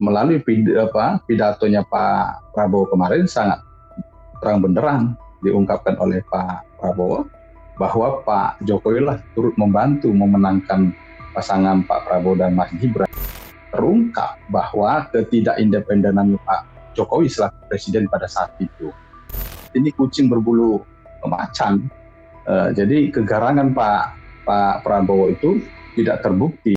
melalui pidatonya Pak Prabowo kemarin sangat terang benderang diungkapkan oleh Pak Prabowo bahwa Pak Jokowi lah turut membantu memenangkan pasangan Pak Prabowo dan Mas Gibran. Terungkap bahwa ketidakindependenan Pak Jokowi selaku presiden pada saat itu. Ini kucing berbulu macan. Jadi kegarangan Pak Prabowo itu tidak terbukti.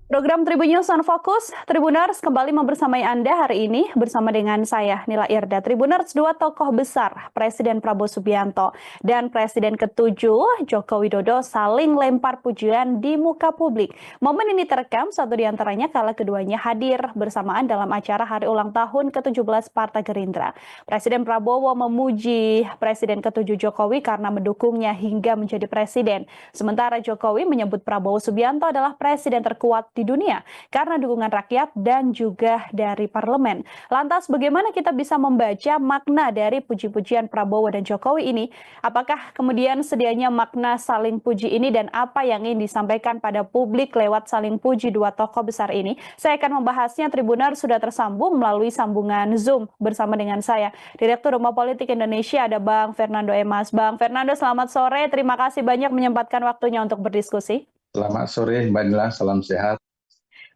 Program Tribun News on Fokus, Tribuners kembali membersamai Anda hari ini bersama dengan saya, Nila Irda. Tribuners, dua tokoh besar, Presiden Prabowo Subianto dan Presiden ke-7 Joko Widodo saling lempar pujian di muka publik. Momen ini terekam satu di antaranya kala keduanya hadir bersamaan dalam acara hari ulang tahun ke-17 Partai Gerindra. Presiden Prabowo memuji Presiden ke-7 Jokowi karena mendukungnya hingga menjadi presiden. Sementara Jokowi menyebut Prabowo Subianto adalah presiden terkuat di dunia karena dukungan rakyat dan juga dari parlemen. Lantas bagaimana kita bisa membaca makna dari puji-pujian Prabowo dan Jokowi ini? Apakah kemudian sedianya makna saling puji ini dan apa yang ingin disampaikan pada publik lewat saling puji dua tokoh besar ini? Saya akan membahasnya. Tribunar sudah tersambung melalui sambungan Zoom bersama dengan saya, Direktur Rumah Politik Indonesia, ada Bang Fernando Emas. Bang Fernando, selamat sore. Terima kasih banyak menyempatkan waktunya untuk berdiskusi. Selamat sore Mbak Nila, salam sehat.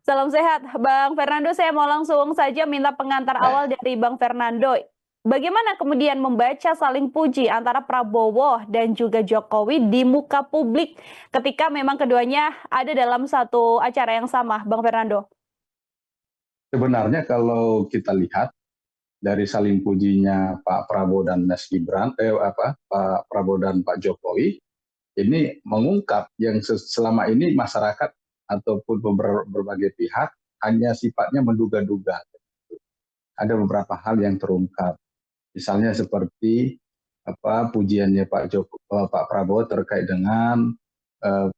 Salam sehat, Bang Fernando. Saya mau langsung saja minta pengantar awal dari Bang Fernando. Bagaimana kemudian membaca saling puji antara Prabowo dan juga Jokowi di muka publik ketika memang keduanya ada dalam satu acara yang sama, Bang Fernando? Sebenarnya kalau kita lihat dari saling pujinya Pak Prabowo dan Mas Gibran, Pak Prabowo dan Pak Jokowi, ini mengungkap yang selama ini masyarakat ataupun berbagai pihak hanya sifatnya menduga-duga. Ada beberapa hal yang terungkap, misalnya seperti pujiannya Pak Prabowo terkait dengan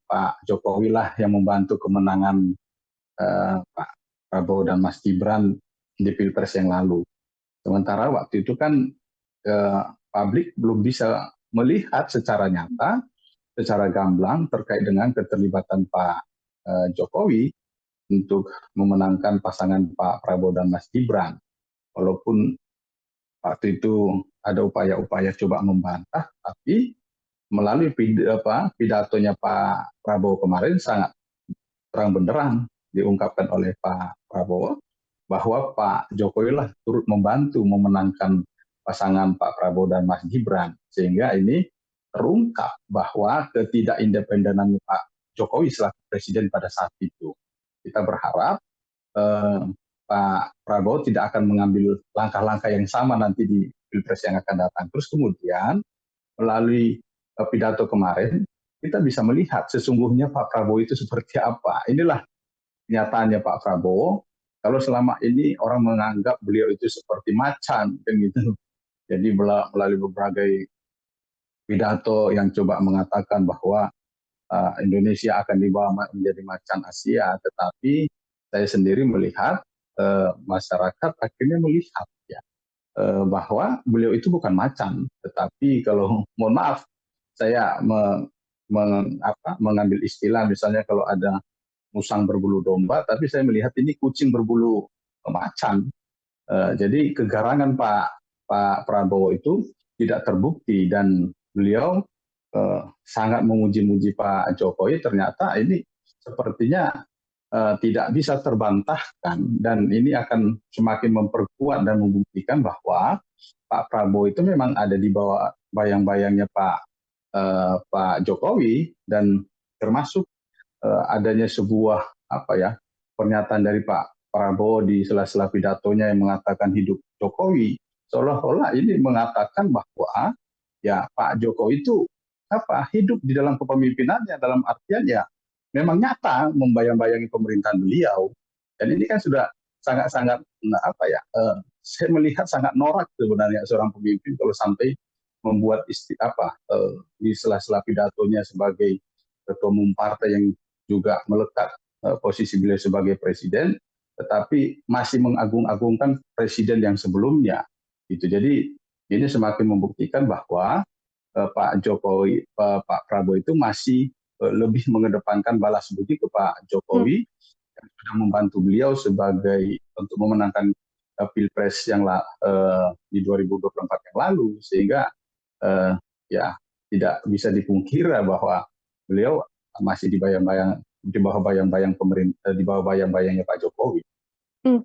Pak Jokowi lah yang membantu kemenangan Pak Prabowo dan Mas Gibran di Pilpres yang lalu. Sementara waktu itu kan publik belum bisa melihat secara nyata, secara gamblang terkait dengan keterlibatan Pak Jokowi untuk memenangkan pasangan Pak Prabowo dan Mas Gibran. Walaupun waktu itu ada upaya-upaya coba membantah, tapi melalui pidatonya Pak Prabowo kemarin sangat terang benderang diungkapkan oleh Pak Prabowo bahwa Pak Jokowi lah turut membantu memenangkan pasangan Pak Prabowo dan Mas Gibran. Sehingga ini terungkap bahwa ketidakindependenan Pak Jokowi selaku presiden pada saat itu. Kita berharap Pak Prabowo tidak akan mengambil langkah-langkah yang sama nanti di Pilpres yang akan datang. Terus kemudian melalui pidato kemarin, kita bisa melihat sesungguhnya Pak Prabowo itu seperti apa. Inilah kenyataannya Pak Prabowo. Kalau selama ini orang menganggap beliau itu seperti macan, kan gitu. Jadi melalui berbagai pidato yang coba mengatakan bahwa Indonesia akan dibawa menjadi macan Asia, tetapi saya sendiri melihat masyarakat akhirnya melihat ya bahwa beliau itu bukan macan, tetapi kalau mohon maaf saya mengambil istilah misalnya kalau ada musang berbulu domba, tapi saya melihat ini kucing berbulu macan. Jadi kegarangan Pak Prabowo itu tidak terbukti dan beliau sangat memuji-muji Pak Jokowi. Ternyata ini sepertinya tidak bisa terbantahkan dan ini akan semakin memperkuat dan membuktikan bahwa Pak Prabowo itu memang ada di bawah bayang-bayangnya Pak Jokowi, dan termasuk adanya sebuah pernyataan dari Pak Prabowo di sela-sela pidatonya yang mengatakan hidup Jokowi, seolah-olah ini mengatakan bahwa ya Pak Jokowi itu hidup di dalam kepemimpinannya, dalam artian ya memang nyata membayang-bayangi pemerintahan beliau. Dan ini kan sudah sangat-sangat saya melihat sangat norak sebenarnya seorang pemimpin kalau sampai membuat di sela-sela pidatonya sebagai ketua umum partai yang juga melekat posisi beliau sebagai presiden, tetapi masih mengagung-agungkan presiden yang sebelumnya. Gitu. Jadi ini semakin membuktikan bahwa Pak Prabowo itu masih lebih mengedepankan balas budi ke Pak Jokowi yang sudah membantu beliau sebagai untuk memenangkan Pilpres yang di 2024 yang lalu, sehingga ya tidak bisa dipungkiri bahwa beliau masih di bawah bayang-bayang pemerintah, di bawah bayang-bayangnya Pak Jokowi. Hmm.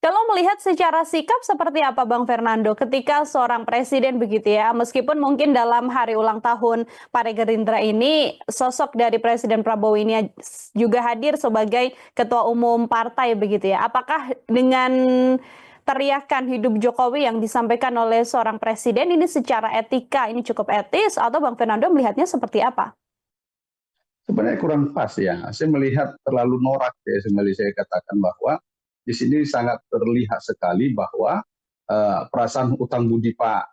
Kalau melihat secara sikap seperti apa Bang Fernando ketika seorang presiden begitu ya, meskipun mungkin dalam hari ulang tahun Partai Gerindra ini sosok dari Presiden Prabowo ini juga hadir sebagai ketua umum partai begitu ya. Apakah dengan teriakan hidup Jokowi yang disampaikan oleh seorang presiden ini secara etika ini cukup etis atau Bang Fernando melihatnya seperti apa? Sebenarnya kurang pas ya. Saya melihat terlalu norak ya, sebenarnya saya katakan bahwa di sini sangat terlihat sekali bahwa perasaan utang budi Pak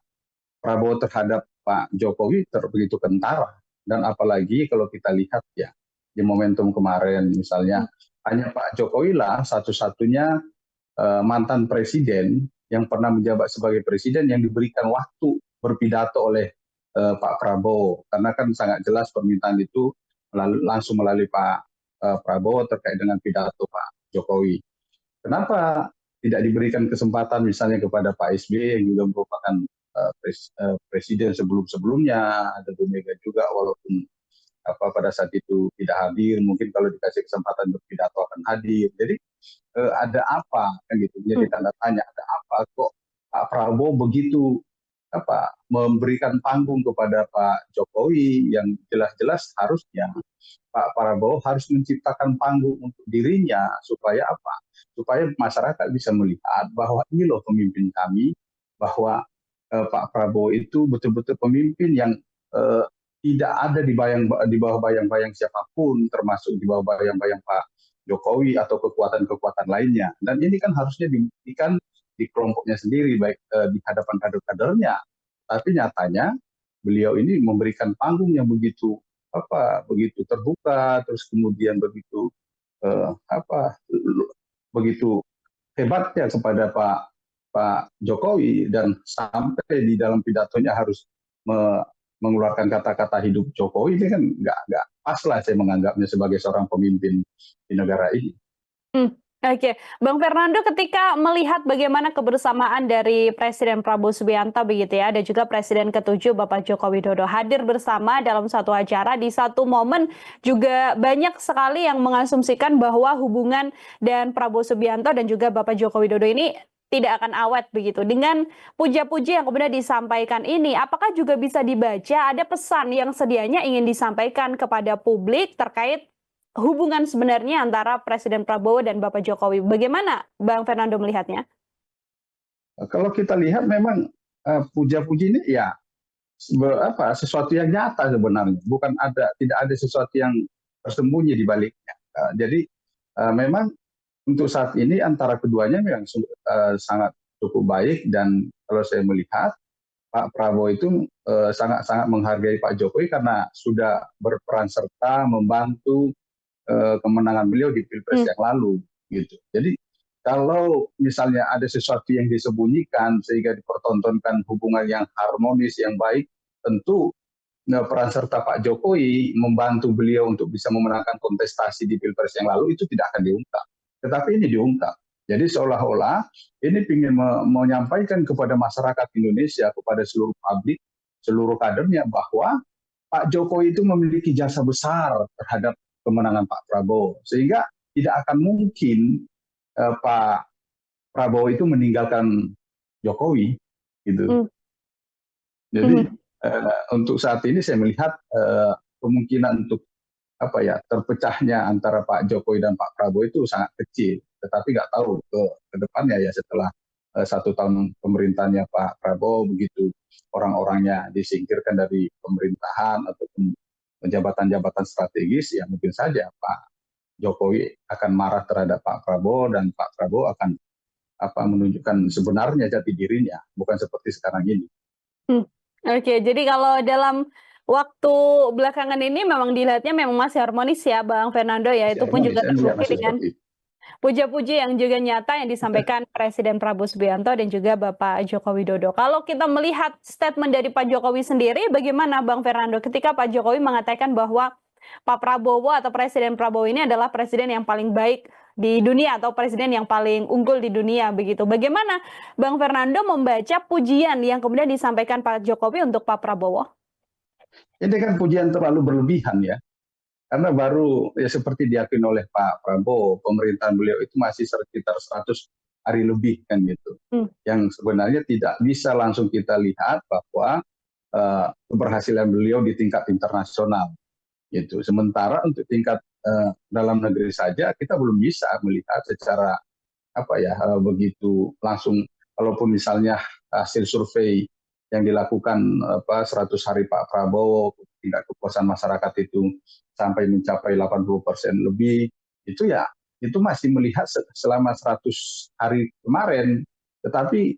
Prabowo terhadap Pak Jokowi begitu kentara. Dan apalagi kalau kita lihat ya di momentum kemarin misalnya hanya Pak Jokowi lah satu-satunya mantan presiden yang pernah menjabat sebagai presiden yang diberikan waktu berpidato oleh Pak Prabowo, karena kan sangat jelas permintaan itu langsung melalui Pak Prabowo terkait dengan pidato Pak Jokowi. Kenapa tidak diberikan kesempatan misalnya kepada Pak SBY yang juga merupakan presiden sebelum-sebelumnya, ada Bu Mega juga walaupun pada saat itu tidak hadir, mungkin kalau dikasih kesempatan berpidato akan hadir. Jadi ada apa kan gitu, jadi tanda tanya, ada apa kok Pak Prabowo begitu memberikan panggung kepada Pak Jokowi yang jelas-jelas harusnya Pak Prabowo harus menciptakan panggung untuk dirinya supaya apa? Supaya masyarakat bisa melihat bahwa ini loh pemimpin kami, bahwa Pak Prabowo itu betul-betul pemimpin yang tidak ada di bawah bayang-bayang siapapun, termasuk di bawah bayang-bayang Pak Jokowi atau kekuatan-kekuatan lainnya. Dan ini kan harusnya dibuktikan di kelompoknya sendiri, baik di hadapan kader-kadernya. Tapi nyatanya beliau ini memberikan panggung yang begitu begitu terbuka, terus kemudian begitu begitu hebatnya kepada Pak Jokowi, dan sampai di dalam pidatonya harus mengeluarkan kata-kata hidup Jokowi. Ini kan nggak pas lah saya menganggapnya sebagai seorang pemimpin di negara ini. Oke, Bang Fernando, ketika melihat bagaimana kebersamaan dari Presiden Prabowo Subianto begitu ya, dan juga Presiden ke-7 Bapak Joko Widodo hadir bersama dalam satu acara di satu momen, juga banyak sekali yang mengasumsikan bahwa hubungan dan Prabowo Subianto dan juga Bapak Joko Widodo ini tidak akan awet begitu. Dengan puja-puji yang kemudian disampaikan ini, apakah juga bisa dibaca ada pesan yang sedianya ingin disampaikan kepada publik terkait hubungan sebenarnya antara Presiden Prabowo dan Bapak Jokowi? Bagaimana Bang Fernando melihatnya? Kalau kita lihat memang puja-puji ini ya sesuatu yang nyata sebenarnya, tidak ada sesuatu yang tersembunyi di baliknya. Jadi memang untuk saat ini antara keduanya memang sangat cukup baik, dan kalau saya melihat Pak Prabowo itu sangat-sangat menghargai Pak Jokowi karena sudah berperan serta membantu kemenangan beliau di Pilpres yang lalu gitu. Jadi kalau misalnya ada sesuatu yang disembunyikan sehingga dipertontonkan hubungan yang harmonis, yang baik, tentu peran serta Pak Jokowi membantu beliau untuk bisa memenangkan kontestasi di Pilpres yang lalu itu tidak akan diungkap. Tetapi ini diungkap. Jadi seolah-olah ini ingin menyampaikan kepada masyarakat Indonesia, kepada seluruh publik, seluruh kadernya, bahwa Pak Jokowi itu memiliki jasa besar terhadap kemenangan Pak Prabowo, sehingga tidak akan mungkin Pak Prabowo itu meninggalkan Jokowi gitu. Jadi untuk saat ini saya melihat kemungkinan untuk terpecahnya antara Pak Jokowi dan Pak Prabowo itu sangat kecil. Tetapi nggak tahu ke depannya ya, setelah 1 tahun pemerintahannya Pak Prabowo, begitu orang-orangnya disingkirkan dari pemerintahan ataupun jabatan-jabatan strategis, ya mungkin saja Pak Jokowi akan marah terhadap Pak Prabowo, dan Pak Prabowo akan menunjukkan sebenarnya jati dirinya, bukan seperti sekarang ini. Oke, jadi kalau dalam waktu belakangan ini memang dilihatnya memang masih harmonis ya Bang Fernando ya, itu pun juga terbukti dengan puja-puji yang juga nyata yang disampaikan Presiden Prabowo Subianto dan juga Bapak Joko Widodo. Kalau kita melihat statement dari Pak Jokowi sendiri, bagaimana Bang Fernando ketika Pak Jokowi mengatakan bahwa Pak Prabowo atau Presiden Prabowo ini adalah presiden yang paling baik di dunia atau presiden yang paling unggul di dunia begitu. Bagaimana Bang Fernando membaca pujian yang kemudian disampaikan Pak Jokowi untuk Pak Prabowo? Ini kan pujian terlalu berlebihan ya. Karena baru ya seperti diakui oleh Pak Prabowo, pemerintahan beliau itu masih sekitar 100 hari lebih kan gitu. Yang sebenarnya tidak bisa langsung kita lihat bahwa keberhasilan beliau di tingkat internasional gitu. Sementara untuk tingkat dalam negeri saja kita belum bisa melihat secara begitu langsung. Kalaupun misalnya hasil survei yang dilakukan 100 hari Pak Prabowo, tingkat kepuasan masyarakat itu sampai mencapai 80% lebih, itu ya itu masih melihat selama 100 hari kemarin. Tetapi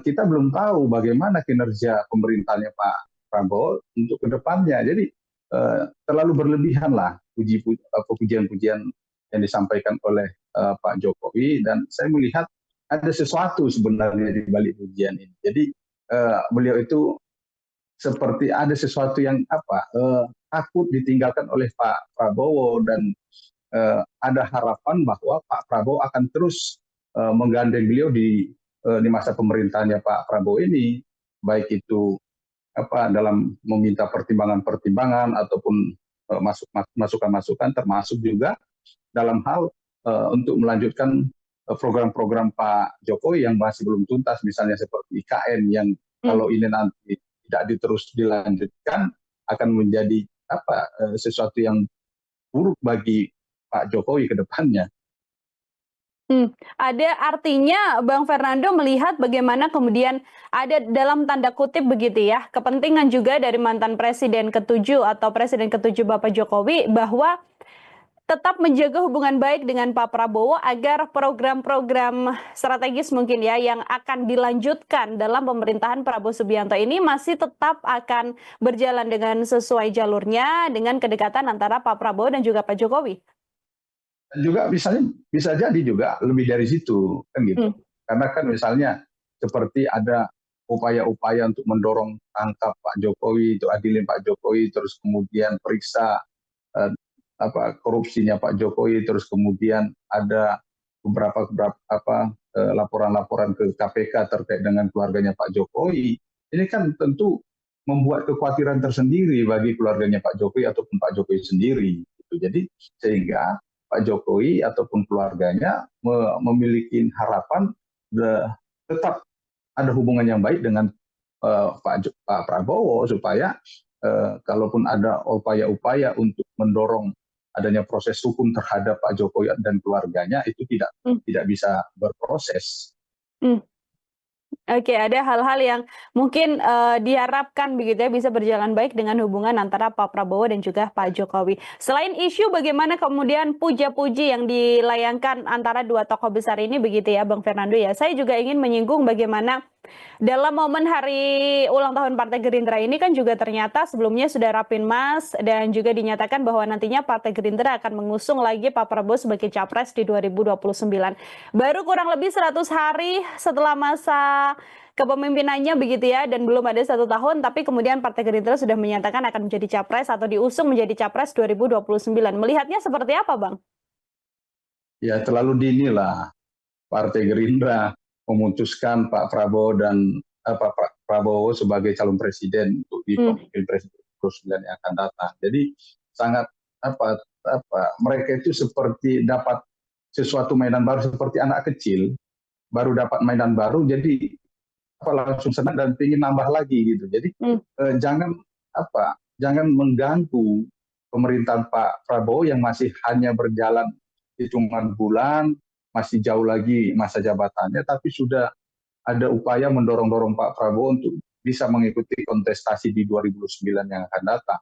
kita belum tahu bagaimana kinerja pemerintahnya Pak Prabowo untuk kedepannya. Jadi terlalu berlebihan lah pujian-pujian yang disampaikan oleh Pak Jokowi, dan saya melihat ada sesuatu sebenarnya di balik pujian ini. Jadi beliau itu seperti ada sesuatu yang takut ditinggalkan oleh Pak Prabowo, dan ada harapan bahwa Pak Prabowo akan terus menggandeng beliau di masa pemerintahannya Pak Prabowo ini, baik itu dalam meminta pertimbangan-pertimbangan ataupun masukan-masukan, termasuk juga dalam hal untuk melanjutkan program-program Pak Jokowi yang masih belum tuntas, misalnya seperti IKN yang kalau ini nanti tidak terus dilanjutkan akan menjadi sesuatu yang buruk bagi Pak Jokowi ke depannya. Ada artinya Bang Fernando melihat bagaimana kemudian ada dalam tanda kutip begitu ya, kepentingan juga dari mantan Presiden ke-7 atau Presiden ke-7 Bapak Jokowi bahwa tetap menjaga hubungan baik dengan Pak Prabowo agar program-program strategis mungkin ya yang akan dilanjutkan dalam pemerintahan Prabowo Subianto ini masih tetap akan berjalan dengan sesuai jalurnya dengan kedekatan antara Pak Prabowo dan juga Pak Jokowi. Juga bisa jadi juga lebih dari situ kan gitu. Karena kan misalnya seperti ada upaya-upaya untuk mendorong tangkap Pak Jokowi, itu adilin Pak Jokowi, terus kemudian periksa korupsinya Pak Jokowi, terus kemudian ada beberapa laporan-laporan ke KPK terkait dengan keluarganya Pak Jokowi. Ini kan tentu membuat kekhawatiran tersendiri bagi keluarganya Pak Jokowi ataupun Pak Jokowi sendiri. Jadi sehingga Pak Jokowi ataupun keluarganya memiliki harapan tetap ada hubungan yang baik dengan Pak Prabowo, supaya kalaupun ada upaya-upaya untuk mendorong adanya proses hukum terhadap Pak Jokowi dan keluarganya itu tidak bisa berproses. Oke, ada hal-hal yang mungkin diharapkan begitu ya bisa berjalan baik dengan hubungan antara Pak Prabowo dan juga Pak Jokowi. Selain isu bagaimana kemudian puja-puji yang dilayangkan antara dua tokoh besar ini begitu ya Bang Fernando ya. Saya juga ingin menyinggung bagaimana dalam momen hari ulang tahun Partai Gerindra ini kan juga ternyata sebelumnya sudah Rapimnas dan juga dinyatakan bahwa nantinya Partai Gerindra akan mengusung lagi Pak Prabowo sebagai capres di 2029. Baru kurang lebih 100 hari setelah masa kepemimpinannya begitu ya, dan belum ada 1 tahun, tapi kemudian Partai Gerindra sudah menyatakan akan menjadi capres atau diusung menjadi capres 2029. Melihatnya seperti apa, Bang? Ya terlalu dini lah Partai Gerindra memutuskan Pak Prabowo dan Pak Prabowo sebagai calon presiden untuk di Pilpres 2029 yang akan datang. Jadi sangat mereka itu seperti dapat sesuatu mainan baru, seperti anak kecil baru dapat mainan baru, jadi langsung senang dan ingin nambah lagi gitu. Jadi jangan mengganggu pemerintahan Pak Prabowo yang masih hanya berjalan hitungan bulan, masih jauh lagi masa jabatannya, tapi sudah ada upaya mendorong-dorong Pak Prabowo untuk bisa mengikuti kontestasi di 2009 yang akan datang.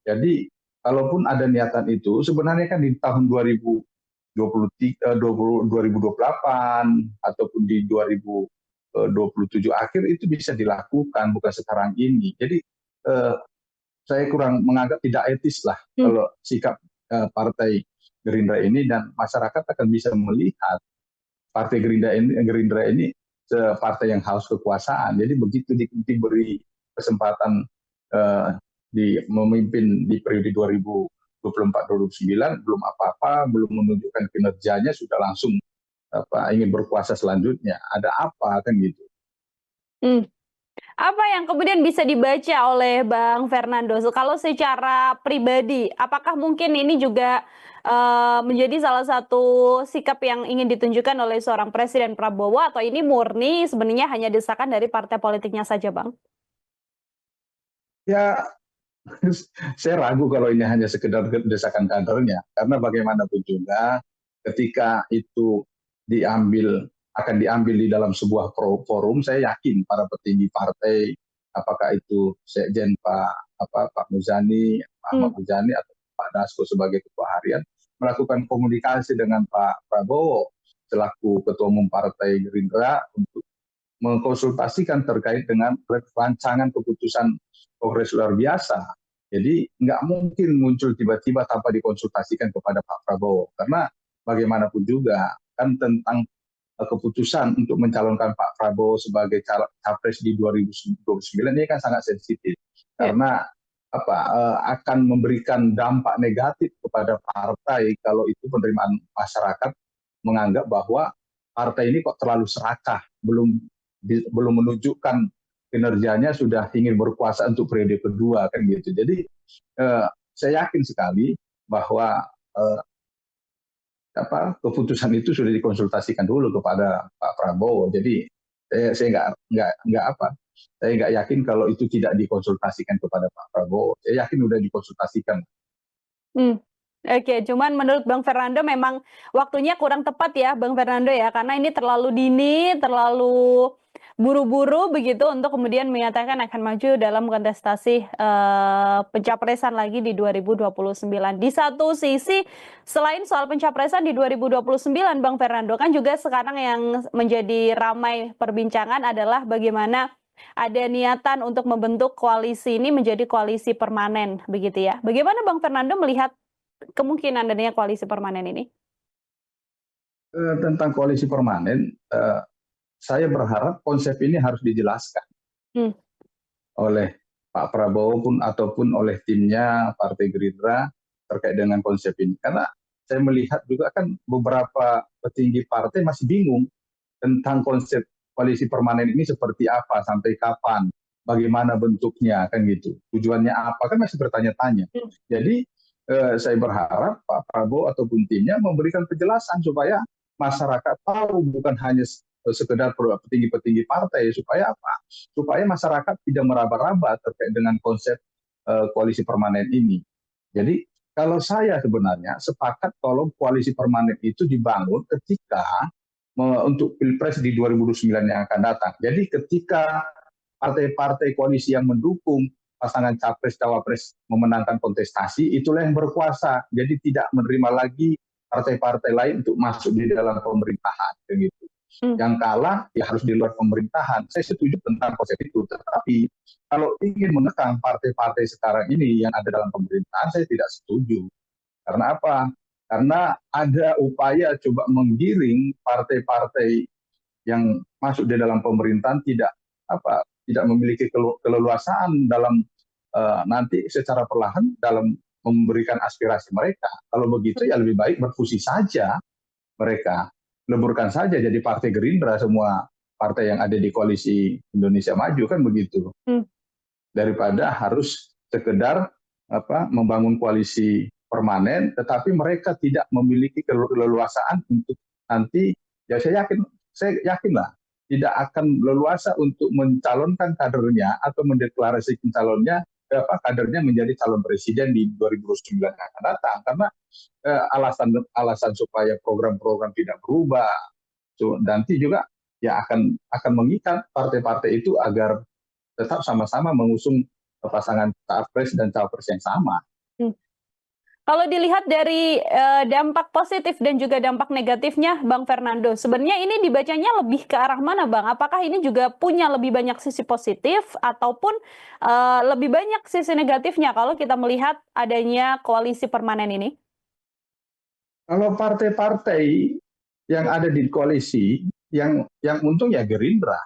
Jadi kalaupun ada niatan itu, sebenarnya kan di tahun 2028 ataupun di 2027 akhir itu bisa dilakukan, bukan sekarang ini. Jadi saya kurang menganggap tidak etis lah kalau sikap Partai Gerindra ini, dan masyarakat akan bisa melihat Partai Gerindra ini partai yang haus kekuasaan. Jadi begitu diberi kesempatan memimpin di periode 2024-2029 belum apa-apa, belum menunjukkan kinerjanya sudah langsung ingin berkuasa selanjutnya. Ada apa kan gitu? Hmm. Apa yang kemudian bisa dibaca oleh Bang Fernando? Kalau secara pribadi, apakah mungkin ini juga menjadi salah satu sikap yang ingin ditunjukkan oleh seorang Presiden Prabowo, atau ini murni sebenarnya hanya desakan dari partai politiknya saja, Bang? Ya, saya ragu kalau ini hanya sekedar desakan kadernya, karena bagaimanapun juga ketika itu akan diambil di dalam sebuah forum, saya yakin para petinggi partai, apakah itu Sekjen Pak Muzani, Pak Ahmad Hmm. Muzani atau Pak Dasko sebagai ketua harian, melakukan komunikasi dengan Pak Prabowo selaku ketua umum Partai Gerindra untuk mengkonsultasikan terkait dengan rancangan keputusan Kongres luar biasa. Jadi nggak mungkin muncul tiba-tiba tanpa dikonsultasikan kepada Pak Prabowo. Karena bagaimanapun juga kan tentang keputusan untuk mencalonkan Pak Prabowo sebagai capres di 2029 ini kan sangat sensitif. Ya. Karena akan memberikan dampak negatif kepada partai kalau itu penerimaan masyarakat menganggap bahwa partai ini kok terlalu serakah, belum menunjukkan kinerjanya sudah ingin berkuasa untuk periode kedua kan gitu. Jadi saya yakin sekali bahwa keputusan itu sudah dikonsultasikan dulu kepada Pak Prabowo. Jadi saya nggak yakin kalau itu tidak dikonsultasikan kepada Pak Prabowo. Saya yakin sudah dikonsultasikan. Hmm. Oke, cuman menurut Bang Fernando memang waktunya kurang tepat ya, Bang Fernando ya, karena ini terlalu dini, terlalu buru-buru begitu untuk kemudian menyatakan akan maju dalam kontestasi pencapresan lagi di 2029. Di satu sisi, selain soal pencapresan di 2029, Bang Fernando, kan juga sekarang yang menjadi ramai perbincangan adalah bagaimana ada niatan untuk membentuk koalisi ini menjadi koalisi permanen, begitu ya. Bagaimana Bang Fernando melihat kemungkinan adanya koalisi permanen ini? Tentang koalisi permanen, saya berharap konsep ini harus dijelaskan Hmm. oleh Pak Prabowo ataupun oleh timnya Partai Gerindra terkait dengan konsep ini. Karena saya melihat juga kan beberapa petinggi partai masih bingung tentang konsep koalisi permanen ini seperti apa, sampai kapan, bagaimana bentuknya, kan gitu. Tujuannya apa, kan masih bertanya-tanya. Jadi saya berharap Pak Prabowo ataupun timnya memberikan penjelasan supaya masyarakat tahu, bukan hanya sekedar petinggi-petinggi partai, supaya apa? Supaya masyarakat tidak meraba-raba terkait dengan konsep koalisi permanen ini. Jadi kalau saya sebenarnya sepakat kalau koalisi permanen itu dibangun ketika untuk Pilpres di 2029 yang akan datang. Jadi ketika partai-partai koalisi yang mendukung pasangan capres-cawapres memenangkan kontestasi, itulah yang berkuasa. Jadi tidak menerima lagi partai-partai lain untuk masuk di dalam pemerintahan. Begitu. Yang kalah ya harus di luar pemerintahan. Saya setuju tentang konsep itu. Tetapi kalau ingin menekan partai-partai sekarang ini yang ada dalam pemerintahan, saya tidak setuju. Karena apa? Karena ada upaya coba menggiring partai-partai yang masuk di dalam pemerintahan tidak memiliki keleluasaan dalam nanti secara perlahan dalam memberikan aspirasi mereka. Kalau begitu ya lebih baik berfusi saja mereka, leburkan saja jadi Partai Gerindra semua partai yang ada di koalisi Indonesia Maju, kan begitu. Daripada harus sekedar membangun koalisi permanen, tetapi mereka tidak memiliki keleluasaan untuk nanti, ya saya yakinlah tidak akan leluasa untuk mencalonkan kadernya atau mendeklarasikan calonnya kadernya menjadi calon presiden di 2029 yang akan datang, karena alasan supaya program-program tidak berubah. Nanti juga ya akan mengikat partai-partai itu agar tetap sama-sama mengusung pasangan capres dan cawapres yang sama. Kalau dilihat dari dampak positif dan juga dampak negatifnya, Bang Fernando, sebenarnya ini dibacanya lebih ke arah mana, Bang? Apakah ini juga punya lebih banyak sisi positif ataupun lebih banyak sisi negatifnya kalau kita melihat adanya koalisi permanen ini? Kalau partai-partai yang ada di koalisi, yang untung ya Gerindra,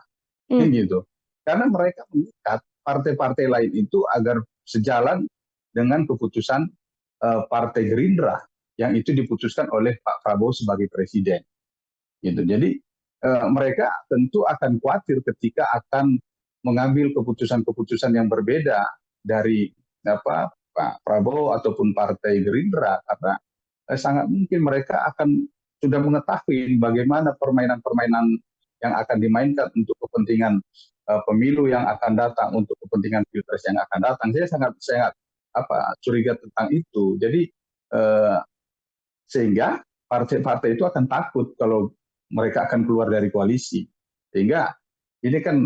gitu. Karena mereka mengikat partai-partai lain itu agar sejalan dengan keputusan Partai Gerindra yang itu diputuskan oleh Pak Prabowo sebagai presiden. Gitu. Jadi mereka tentu akan khawatir ketika akan mengambil keputusan-keputusan yang berbeda dari Pak Prabowo ataupun Partai Gerindra, karena sangat mungkin mereka akan sudah mengetahui bagaimana permainan-permainan yang akan dimainkan untuk kepentingan pemilu yang akan datang, untuk kepentingan pilpres yang akan datang. Saya sangat curiga tentang itu. Jadi sehingga partai-partai itu akan takut kalau mereka akan keluar dari koalisi. Sehingga ini kan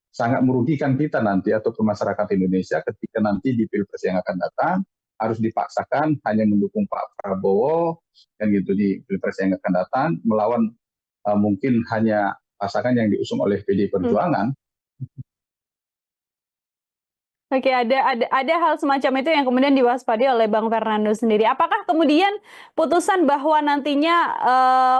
sangat merugikan kita nanti atau masyarakat Indonesia ketika nanti di pilpres yang akan datang harus dipaksakan hanya mendukung Pak Prabowo dan gitu di pilpres yang akan datang melawan mungkin hanya pasangan yang diusung oleh PDI Perjuangan. Oke, ada hal semacam itu yang kemudian diwaspadai oleh Bang Fernando sendiri. Apakah kemudian putusan bahwa nantinya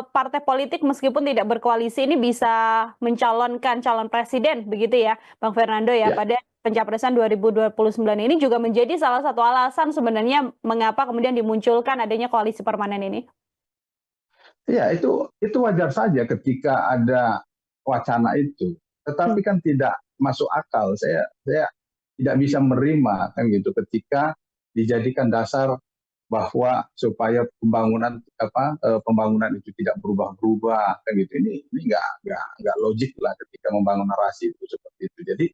partai politik meskipun tidak berkoalisi ini bisa mencalonkan calon presiden, begitu ya, Bang Fernando ya, pada pencapresan 2029 ini juga menjadi salah satu alasan sebenarnya mengapa kemudian dimunculkan adanya koalisi permanen ini? Iya, itu wajar saja ketika ada wacana itu. Tetapi kan tidak masuk akal. Saya tidak bisa menerima kan gitu ketika dijadikan dasar bahwa supaya pembangunan itu tidak berubah-ubah kan gitu. Ini nggak logik lah ketika membangun narasi itu seperti itu. Jadi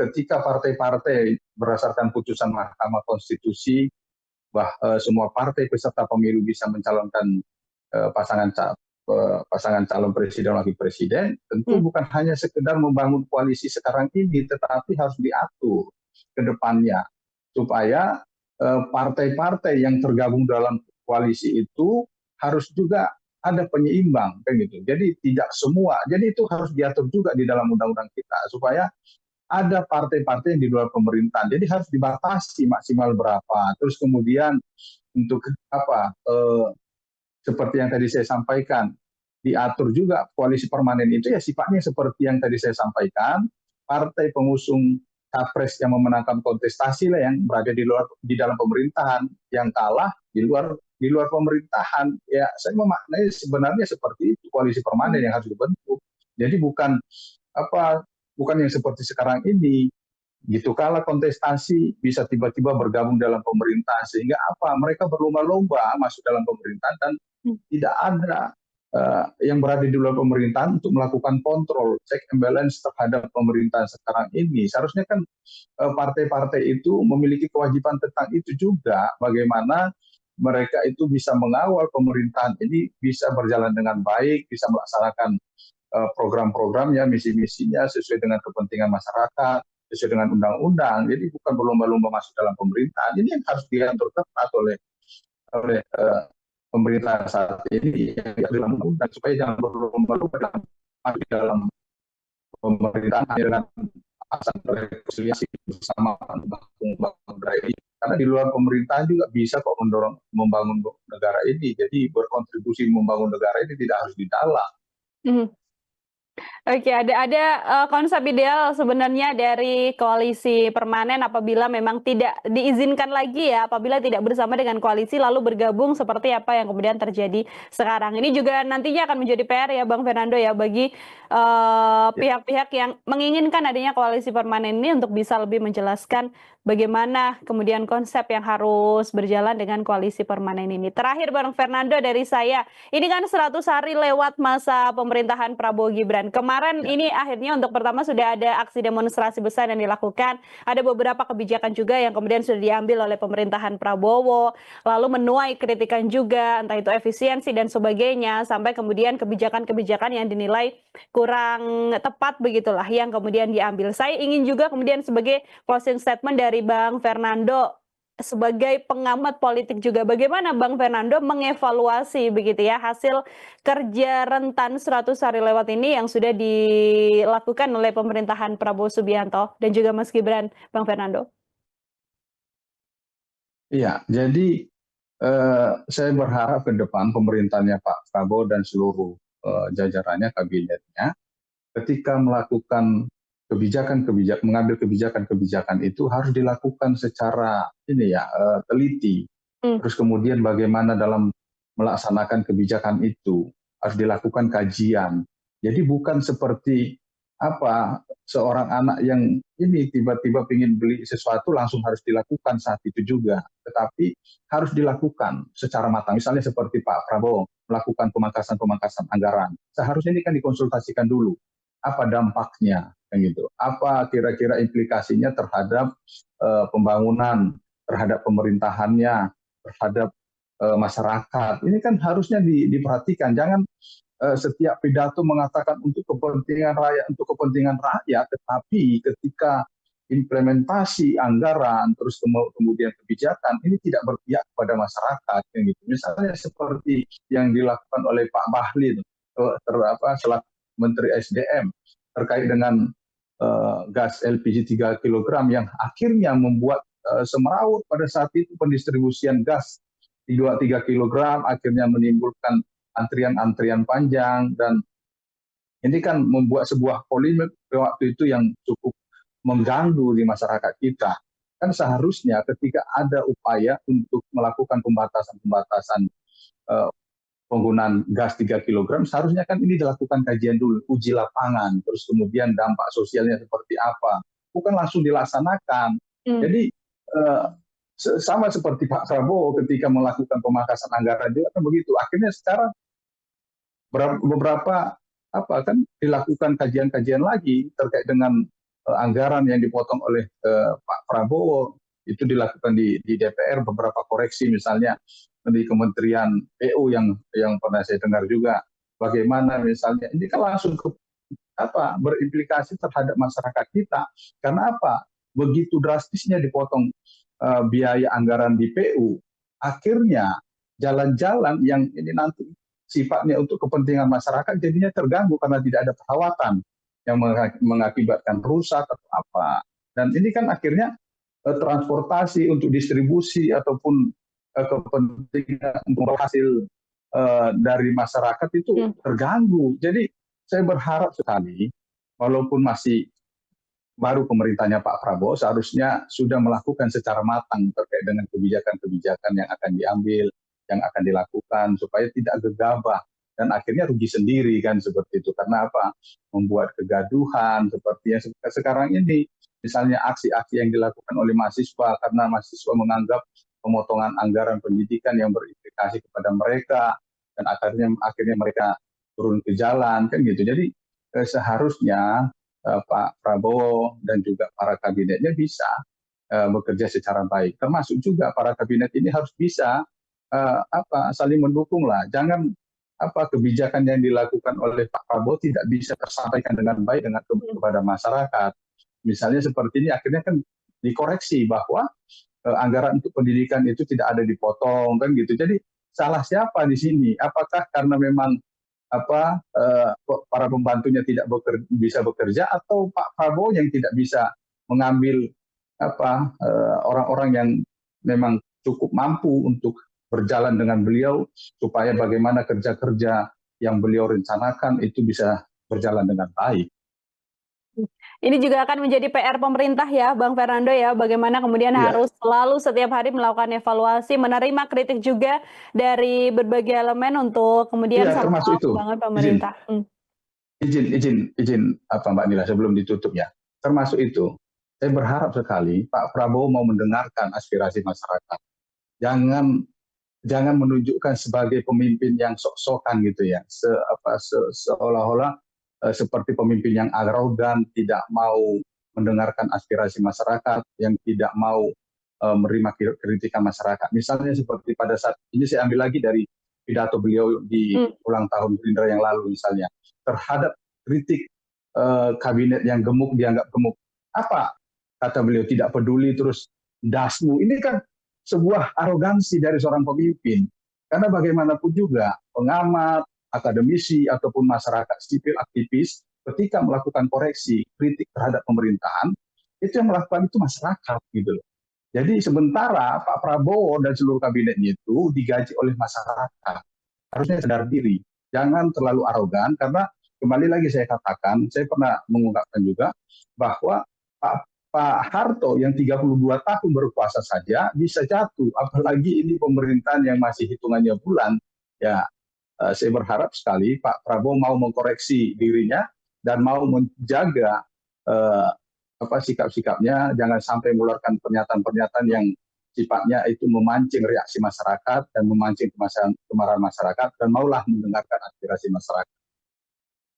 ketika partai-partai berdasarkan putusan Mahkamah Konstitusi semua partai peserta pemilu bisa mencalonkan pasangan calon presiden dan wakil presiden, tentu bukan hanya sekedar membangun koalisi sekarang ini, tetapi harus diatur ke depannya supaya partai-partai yang tergabung dalam koalisi itu harus juga ada penyeimbang, kan gitu. Jadi tidak semua, jadi itu harus diatur juga di dalam undang-undang kita supaya ada partai-partai yang di luar pemerintahan. Jadi harus dibatasi maksimal berapa. Terus kemudian untuk seperti yang tadi saya sampaikan, diatur juga koalisi permanen itu ya sifatnya seperti yang tadi saya sampaikan, partai pengusung capres yang memenangkan kontestasi lah yang berada di dalam pemerintahan, yang kalah di luar pemerintahan. Ya saya memaknai sebenarnya seperti itu koalisi permanen yang harus dibentuk. Jadi bukan yang seperti sekarang ini gitu, kala kontestasi bisa tiba-tiba bergabung dalam pemerintah sehingga mereka berlomba-lomba masuk dalam pemerintahan dan tidak ada yang berada di luar pemerintahan untuk melakukan kontrol check and balance terhadap pemerintahan sekarang ini. Seharusnya kan partai-partai itu memiliki kewajiban tentang itu juga, bagaimana mereka itu bisa mengawal pemerintahan ini bisa berjalan dengan baik, bisa melaksanakan program-programnya, misi-misinya sesuai dengan kepentingan masyarakat, sesuai dengan undang-undang. Jadi bukan berlomba-lomba masuk dalam pemerintahan. Ini yang harus diatur ketat oleh pemerintah saat ini dalam undang supaya jangan berlomba-lomba dalam pemerintahan dengan asal rekonsiliasi bersama negara ini. Karena di luar pemerintahan juga bisa kok membangun negara ini. Jadi berkontribusi membangun negara ini tidak harus di dalam. Oke, ada konsep ideal sebenarnya dari koalisi permanen apabila memang tidak diizinkan lagi ya, apabila tidak bersama dengan koalisi lalu bergabung seperti apa yang kemudian terjadi sekarang. Ini juga nantinya akan menjadi PR ya Bang Fernando ya bagi pihak-pihak yang menginginkan adanya koalisi permanen ini untuk bisa lebih menjelaskan bagaimana kemudian konsep yang harus berjalan dengan koalisi permanen ini. Terakhir Bang Fernando dari saya, ini kan 100 hari lewat masa pemerintahan Prabowo Gibran. Kemarin ini akhirnya untuk pertama sudah ada aksi demonstrasi besar yang dilakukan. Ada beberapa kebijakan juga yang kemudian sudah diambil oleh pemerintahan Prabowo. Lalu menuai kritikan juga, entah itu efisiensi dan sebagainya. Sampai kemudian kebijakan-kebijakan yang dinilai kurang tepat begitulah yang kemudian diambil. Saya ingin juga kemudian sebagai closing statement dari Bang Fernando sebagai pengamat politik juga, bagaimana Bang Fernando mengevaluasi begitu ya hasil kerja rentan 100 hari lewat ini yang sudah dilakukan oleh pemerintahan Prabowo Subianto dan juga Mas Gibran, Bang Fernando? Iya, jadi saya berharap ke depan pemerintahnya Pak Prabowo dan seluruh jajarannya, kabinetnya, ketika melakukan mengambil kebijakan-kebijakan itu harus dilakukan secara teliti. Terus kemudian bagaimana dalam melaksanakan kebijakan itu harus dilakukan kajian. Jadi bukan seperti seorang anak yang ini tiba-tiba ingin beli sesuatu langsung harus dilakukan saat itu juga, tetapi harus dilakukan secara matang. Misalnya seperti Pak Prabowo melakukan pemangkasan anggaran, seharusnya ini kan dikonsultasikan dulu apa dampaknya, kan gitu. Apa kira-kira implikasinya terhadap pembangunan, terhadap pemerintahannya, terhadap masyarakat. Ini kan harusnya diperhatikan. Jangan setiap pidato mengatakan untuk kepentingan rakyat, tetapi ketika implementasi anggaran terus kemudian kebijakan ini tidak berpihak kepada masyarakat, gitu. Misalnya seperti yang dilakukan oleh Pak Bahlil selaku Menteri SDM terkait dengan gas LPG 3 kg yang akhirnya membuat semeraut pada saat itu pendistribusian gas 3 kg, akhirnya menimbulkan antrian panjang, dan ini kan membuat sebuah polemik waktu itu yang cukup mengganggu di masyarakat kita. Kan seharusnya ketika ada upaya untuk melakukan pembatasan penggunaan gas 3 kg, seharusnya kan ini dilakukan kajian dulu, uji lapangan, terus kemudian dampak sosialnya seperti apa. Bukan langsung dilaksanakan. Jadi sama seperti Pak Prabowo ketika melakukan pemangkasan anggaran juga kan begitu. Akhirnya sekarang beberapa dilakukan kajian-kajian lagi terkait dengan anggaran yang dipotong oleh Pak Prabowo. Itu dilakukan di DPR, beberapa koreksi misalnya di Kementerian PU yang pernah saya dengar juga. Bagaimana misalnya ini kan langsung berimplikasi terhadap masyarakat kita. Karena apa? Begitu drastisnya dipotong biaya anggaran di PU, akhirnya jalan-jalan yang ini nanti sifatnya untuk kepentingan masyarakat jadinya terganggu karena tidak ada perawatan yang mengakibatkan rusak atau apa. Dan ini kan akhirnya transportasi untuk distribusi ataupun kepentingan untuk hasil dari masyarakat itu terganggu. Jadi saya berharap sekali, walaupun masih baru pemerintahnya Pak Prabowo, seharusnya sudah melakukan secara matang terkait dengan kebijakan-kebijakan yang akan diambil, yang akan dilakukan, supaya tidak gegabah dan akhirnya rugi sendiri kan seperti itu. Karena apa? Membuat kegaduhan seperti yang sekarang ini. Misalnya aksi-aksi yang dilakukan oleh mahasiswa karena mahasiswa menganggap pemotongan anggaran pendidikan yang berimplikasi kepada mereka, dan akhirnya mereka turun ke jalan kan gitu. Jadi seharusnya Pak Prabowo dan juga para kabinetnya bisa bekerja secara baik. Termasuk juga para kabinet ini harus bisa saling mendukung lah. Jangan kebijakan yang dilakukan oleh Pak Prabowo tidak bisa tersampaikan dengan baik kepada masyarakat. Misalnya seperti ini akhirnya kan dikoreksi bahwa anggaran untuk pendidikan itu tidak ada dipotong kan gitu. Jadi salah siapa di sini? Apakah karena memang para pembantunya tidak bisa bekerja, atau Pak Prabowo yang tidak bisa mengambil orang-orang yang memang cukup mampu untuk berjalan dengan beliau supaya bagaimana kerja-kerja yang beliau rencanakan itu bisa berjalan dengan baik. Ini juga akan menjadi PR pemerintah ya, Bang Fernando ya, bagaimana kemudian harus selalu setiap hari melakukan evaluasi, menerima kritik juga dari berbagai elemen untuk kemudian termasuk itu. Banget pemerintah. Izin Mbak Nila sebelum ditutup ya. Termasuk itu, saya berharap sekali Pak Prabowo mau mendengarkan aspirasi masyarakat. Jangan menunjukkan sebagai pemimpin yang sok-sokan gitu ya, seolah-olah seperti pemimpin yang arogan, tidak mau mendengarkan aspirasi masyarakat, yang tidak mau menerima kritikan masyarakat. Misalnya seperti pada saat ini saya ambil lagi dari pidato beliau di ulang tahun Gerindra yang lalu misalnya, terhadap kritik kabinet yang gemuk, dianggap gemuk. Apa kata beliau? Tidak peduli, terus dasmu. Ini kan sebuah arogansi dari seorang pemimpin. Karena bagaimanapun juga pengamat, akademisi ataupun masyarakat sipil aktivis ketika melakukan koreksi kritik terhadap pemerintahan, itu yang melakukan itu masyarakat gitu loh. Jadi sementara Pak Prabowo dan seluruh kabinetnya itu digaji oleh masyarakat, harusnya sadar diri, jangan terlalu arogan karena kembali lagi saya katakan, saya pernah mengungkapkan juga bahwa Pak Harto yang 32 tahun berkuasa saja bisa jatuh, apalagi ini pemerintahan yang masih hitungannya bulan. Ya, saya berharap sekali Pak Prabowo mau mengkoreksi dirinya dan mau menjaga sikap-sikapnya, jangan sampai mengeluarkan pernyataan-pernyataan yang sifatnya itu memancing reaksi masyarakat dan memancing kemarahan masyarakat, dan maulah mendengarkan aspirasi masyarakat.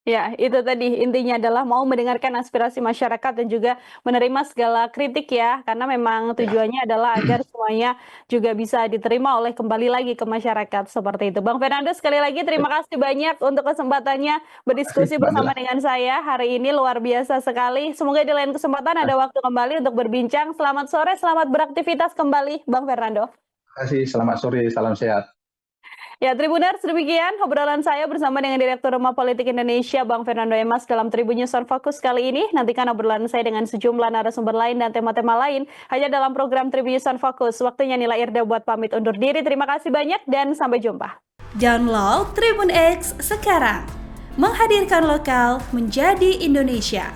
Ya, itu tadi intinya adalah mau mendengarkan aspirasi masyarakat dan juga menerima segala kritik ya, karena memang tujuannya adalah agar semuanya juga bisa diterima oleh kembali lagi ke masyarakat seperti itu. Bang Fernando, sekali lagi terima kasih banyak untuk kesempatannya berdiskusi bersama dengan saya hari ini, luar biasa sekali. Semoga di lain kesempatan ada waktu kembali untuk berbincang. Selamat sore, selamat beraktivitas kembali, Bang Fernando. Terima kasih, selamat sore, salam sehat. Ya, Tribuners, demikian obrolan saya bersama dengan Direktur Rumah Politik Indonesia, Bang Fernando Emas dalam Tribun News on Focus kali ini. Nantikan obrolan saya dengan sejumlah narasumber lain dan tema-tema lain hanya dalam program Tribun News on Focus. Waktunya Nila Irda buat pamit undur diri. Terima kasih banyak dan sampai jumpa. Download Tribun X sekarang. Menghadirkan lokal menjadi Indonesia.